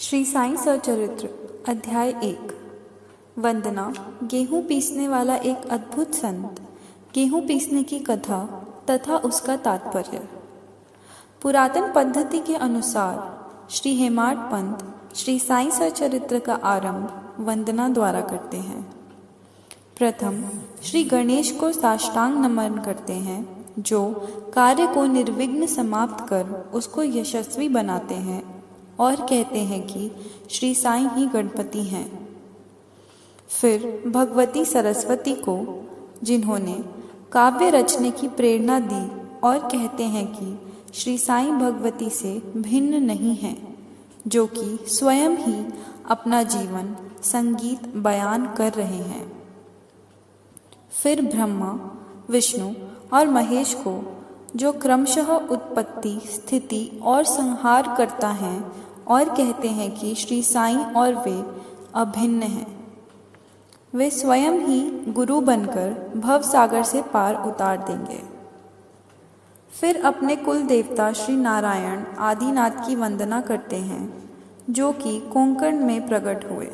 श्री साईं सचरित्र अध्याय 1। वंदना। गेहूं पीसने वाला एक अद्भुत संत। गेहूं पीसने की कथा तथा उसका तात्पर्य। पुरातन पद्धति के अनुसार श्री हेमाड पंत श्री साईं सचरित्र का आरंभ वंदना द्वारा करते हैं। प्रथम श्री गणेश को साष्टांग नमन करते हैं, जो कार्य को निर्विघ्न समाप्त कर उसको यशस्वी बनाते हैं, और कहते हैं कि श्री साईं ही गणपति हैं। फिर भगवती सरस्वती को, जिन्होंने काव्य रचने की प्रेरणा दी, और कहते हैं कि श्री साईं भगवती से भिन्न नहीं हैं, जो कि स्वयं ही अपना जीवन संगीत बयान कर रहे हैं। फिर ब्रह्मा, विष्णु और महेश को, जो क्रमशः उत्पत्ति, स्थिति और संहार करता है, और कहते हैं कि श्री साईं और वे अभिन्न हैं। वे स्वयं ही गुरु बनकर भव सागर से पार उतार देंगे। फिर अपने कुल देवता श्री नारायण आदिनाथ की वंदना करते हैं, जो कि कोंकण में प्रकट हुए।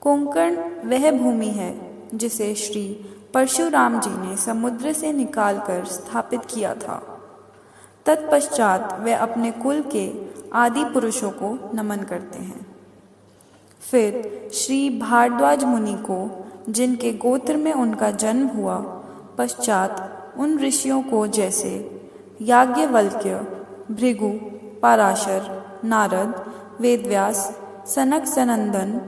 कोंकण वह भूमि है जिसे श्री परशुराम जी ने समुद्र से निकालकर स्थापित किया था। तत्पश्चात वे अपने कुल के आदि पुरुषों को नमन करते हैं। फिर श्री भारद्वाज मुनि को, जिनके गोत्र में उनका जन्म हुआ, पश्चात उन ऋषियों को जैसे याज्ञवल्क्य, भृगु, पराशर, नारद, वेदव्यास, सनक सनंदन,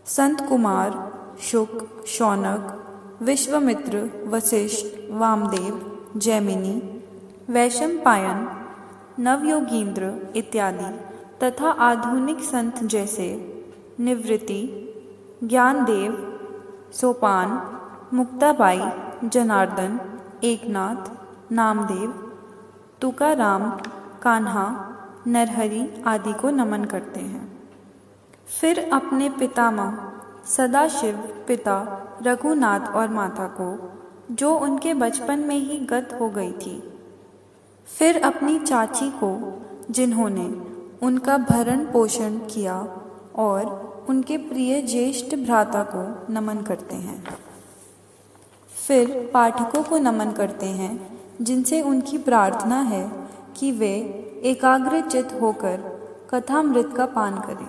संत कुमार, शुक, शौनक, विश्वामित्र, वशिष्ठ, वामदेव, जैमिनी, वैशंपायन, नवयोगींद्र इत्यादि तथा आधुनिक संत जैसे निवृत्ति, ज्ञानदेव, सोपान, मुक्ताबाई, जनार्दन, एकनाथ, नामदेव, तुकाराम, कान्हा, नरहरि आदि को नमन करते हैं। फिर अपने पितामह सदाशिव, पिता रघुनाथ और माता को, जो उनके बचपन में ही गत हो गई थी। फिर अपनी चाची को, जिन्होंने उनका भरण पोषण किया, और उनके प्रिय ज्येष्ठ भ्राता को नमन करते हैं। फिर पाठकों को नमन करते हैं, जिनसे उनकी प्रार्थना है कि वे एकाग्रचित्त होकर कथामृत का पान करें।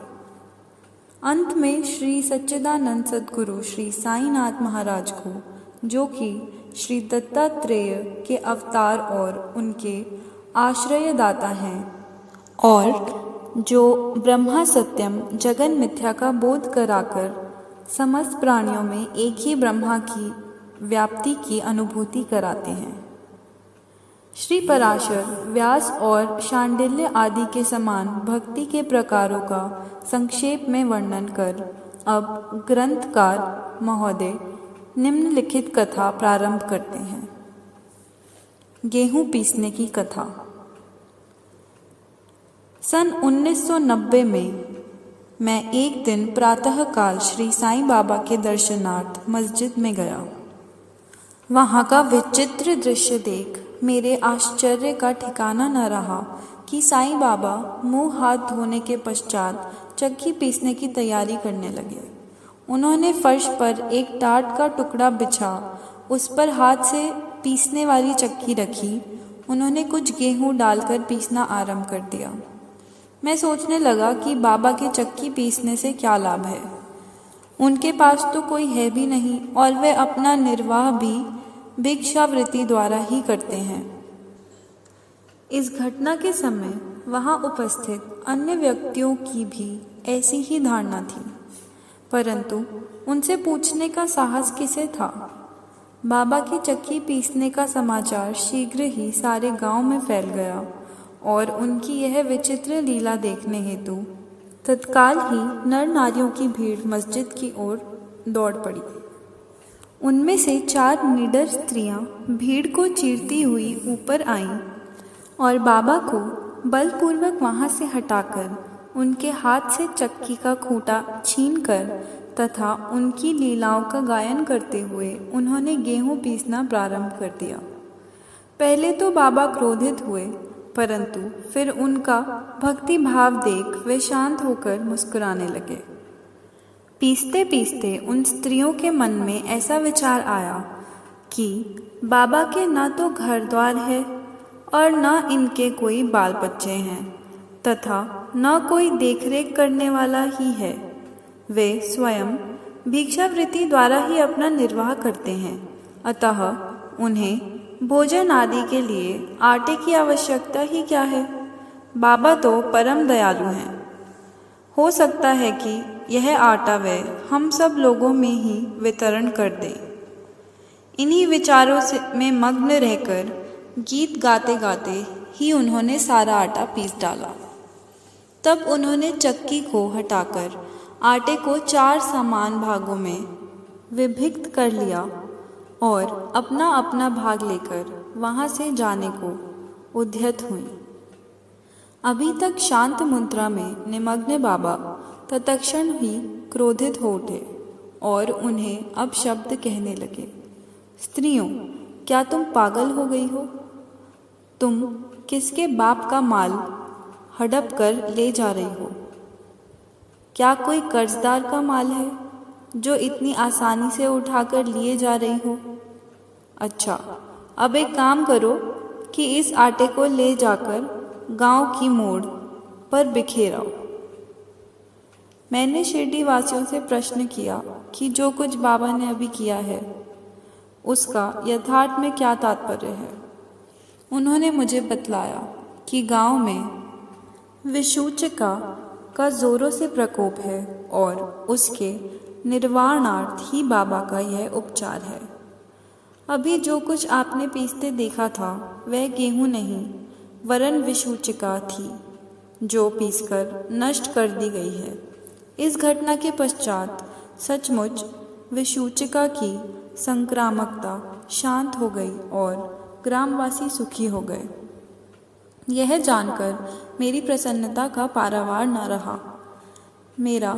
अंत में श्री सच्चिदानंद सद्गुरु श्री साईनाथ महाराज को, जो कि श्री दत्तात्रेय के अवतार और उनके आश्रयदाता हैं, और जो ब्रह्मा सत्यम जगन मिथ्या का बोध कराकर समस्त प्राणियों में एक ही ब्रह्मा की व्याप्ति की अनुभूति कराते हैं। श्री पराशर, व्यास और शांडिल्य आदि के समान भक्ति के प्रकारों का संक्षेप में वर्णन कर अब ग्रंथकार महोदय निम्नलिखित कथा प्रारंभ करते हैं। गेहूं पीसने की कथा। सन 1990 में मैं एक दिन प्रातःकाल श्री साईं बाबा के दर्शनार्थ मस्जिद में गया। वहाँ का विचित्र दृश्य देख मेरे आश्चर्य का ठिकाना न रहा कि साईं बाबा मुंह हाथ धोने के पश्चात चक्की पीसने की तैयारी करने लगे। उन्होंने फर्श पर एक टाट का टुकड़ा बिछा, उस पर हाथ से पीसने वाली चक्की रखी। उन्होंने कुछ गेहूं डालकर पीसना आरंभ कर दिया। मैं सोचने लगा कि बाबा की चक्की पीसने से क्या लाभ है। उनके पास तो कोई है भी नहीं, और वे अपना निर्वाह भी भिक्षावृत्ति द्वारा ही करते हैं। इस घटना के समय वहां उपस्थित अन्य व्यक्तियों की भी ऐसी ही धारणा थी, परंतु उनसे पूछने का साहस किसे था। बाबा की चक्की पीसने का समाचार शीघ्र ही सारे गांव में फैल गया, और उनकी यह विचित्र लीला देखने हेतु तत्काल ही नर नारियों की भीड़ मस्जिद की ओर दौड़ पड़ी। उनमें से 4 निडर स्त्रियां भीड़ को चीरती हुई ऊपर आईं, और बाबा को बलपूर्वक वहां से हटाकर उनके हाथ से चक्की का खूंटा छीनकर तथा उनकी लीलाओं का गायन करते हुए उन्होंने गेहूं पीसना प्रारंभ कर दिया। पहले तो बाबा क्रोधित हुए, परंतु फिर उनका भक्ति भाव देख वे शांत होकर मुस्कुराने लगे। पीसते पीसते उन स्त्रियों के मन में ऐसा विचार आया कि बाबा के न तो घर द्वार है और न इनके कोई बाल बच्चे हैं तथा न कोई देखरेख करने वाला ही है। वे स्वयं भिक्षावृत्ति द्वारा ही अपना निर्वाह करते हैं, अतः उन्हें भोजन आदि के लिए आटे की आवश्यकता ही क्या है। बाबा तो परम दयालु हैं। हो सकता है कि यह आटा वे हम सब लोगों में ही वितरण कर दें। इन्हीं विचारों में मग्न रहकर गीत गाते गाते ही उन्होंने सारा आटा पीस डाला। तब उन्होंने चक्की को हटाकर आटे को 4 समान भागों में विभक्त कर लिया और अपना अपना भाग लेकर वहाँ से जाने को उद्यत हुई। अभी तक शांत मुद्रा में निमग्न बाबा तत्क्षण ही क्रोधित हो उठे और उन्हें अब शब्द कहने लगे, स्त्रियों, क्या तुम पागल हो गई हो? तुम किसके बाप का माल हड़प कर ले जा रही हो? क्या कोई कर्जदार का माल है जो इतनी आसानी से उठाकर लिए जा रही हो? अच्छा, अब एक काम करो कि इस आटे को ले जाकर गांव की मोड़ पर बिखेराओ। मैंने शिरडी वासियों से प्रश्न किया कि जो कुछ बाबा ने अभी किया है उसका यथार्थ में क्या तात्पर्य है। उन्होंने मुझे बतलाया कि गांव में विषूचिका का जोरों से प्रकोप है और उसके निर्वाणार्थ ही बाबा का यह उपचार है। अभी जो कुछ आपने पीसते देखा था वह गेहूं नहीं वरन विषूचिका थी जो पीसकर नष्ट कर दी गई है। इस घटना के पश्चात सचमुच विषूचिका की संक्रामकता शांत हो गई और ग्रामवासी सुखी हो गए। यह जानकर मेरी प्रसन्नता का पारावार न रहा। मेरा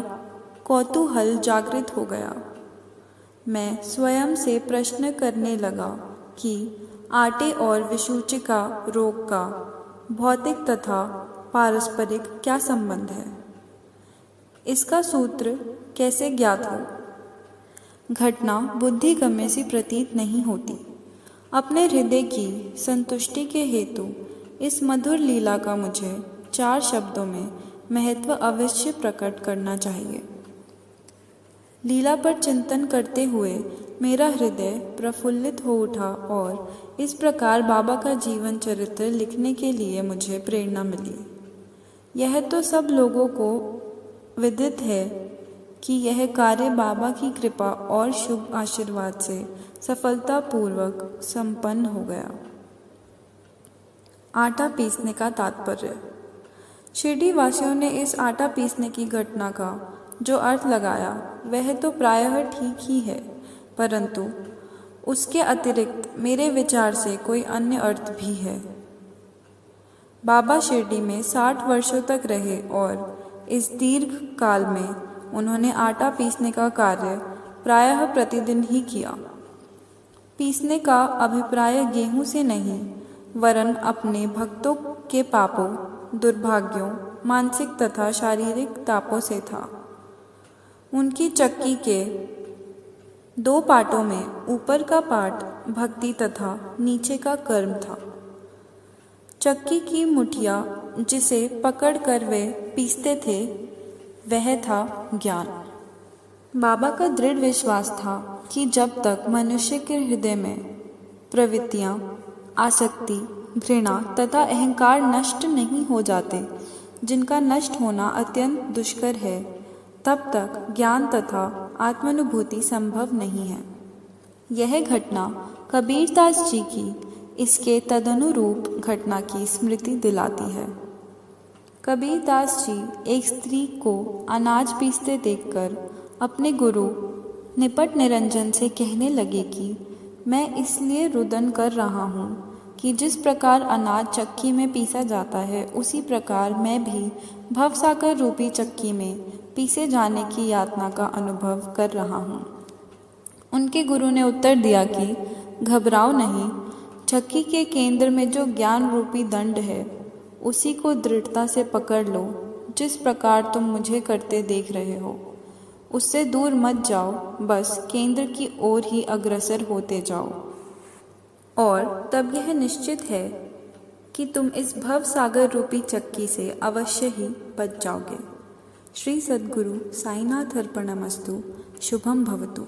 कौतूहल जागृत हो गया। मैं स्वयं से प्रश्न करने लगा कि आटे और विषूचिका रोग का भौतिक तथा पारस्परिक क्या संबंध है। इसका सूत्र कैसे ज्ञात हो। घटना बुद्धिगम्य सी प्रतीत नहीं होती। अपने हृदय की संतुष्टि के हेतु इस मधुर लीला का मुझे 4 शब्दों में महत्व अवश्य प्रकट करना चाहिए। लीला पर चिंतन करते हुए मेरा हृदय प्रफुल्लित हो उठा और इस प्रकार बाबा का जीवन चरित्र लिखने के लिए मुझे प्रेरणा मिली। यह तो सब लोगों को विदित है कि यह कार्य बाबा की कृपा और शुभ आशीर्वाद से सफलतापूर्वक संपन्न हो गया। आटा पीसने का तात्पर्य। शिरडी वासियों ने इस आटा पीसने की घटना का जो अर्थ लगाया वह तो प्रायः ठीक ही है, परंतु उसके अतिरिक्त मेरे विचार से कोई अन्य अर्थ भी है। बाबा शिरडी में 60 वर्षों तक रहे और इस दीर्घ काल में उन्होंने आटा पीसने का कार्य प्रायः प्रतिदिन ही किया। पीसने का अभिप्राय गेहूं से नहीं वरन अपने भक्तों के पापों, दुर्भाग्यों, मानसिक तथा शारीरिक तापों से था। उनकी चक्की के 2 पार्टों में ऊपर का पार्ट भक्ति तथा नीचे का कर्म था। चक्की की मुठिया जिसे पकड़कर वे पीसते थे वह था ज्ञान। बाबा का दृढ़ विश्वास था कि जब तक मनुष्य के हृदय में प्रवृत्तियां, आसक्ति, घृणा तथा अहंकार नष्ट नहीं हो जाते, जिनका नष्ट होना अत्यंत दुष्कर है, तब तक ज्ञान तथा आत्मानुभूति संभव नहीं है। यह घटना कबीरदास जी की इसके तदनुरूप घटना की स्मृति दिलाती है। कबीरदास जी एक स्त्री को अनाज पीसते देखकर अपने गुरु निपट निरंजन से कहने लगे कि मैं इसलिए रुदन कर रहा हूँ कि जिस प्रकार अनाज चक्की में पीसा जाता है उसी प्रकार मैं भी भवसागर रूपी चक्की में पीसे जाने की यातना का अनुभव कर रहा हूँ। उनके गुरु ने उत्तर दिया कि घबराओ नहीं, चक्की के केंद्र में जो ज्ञान रूपी दंड है उसी को दृढ़ता से पकड़ लो जिस प्रकार तुम मुझे करते देख रहे हो। उससे दूर मत जाओ, बस केंद्र की ओर ही अग्रसर होते जाओ। और तब यह निश्चित है कि तुम इस भव सागर रूपी चक्की से अवश्य ही बच जाओगे। श्री सद्गुरु साईनाथ अर्पणमस्तु। शुभम भवतु।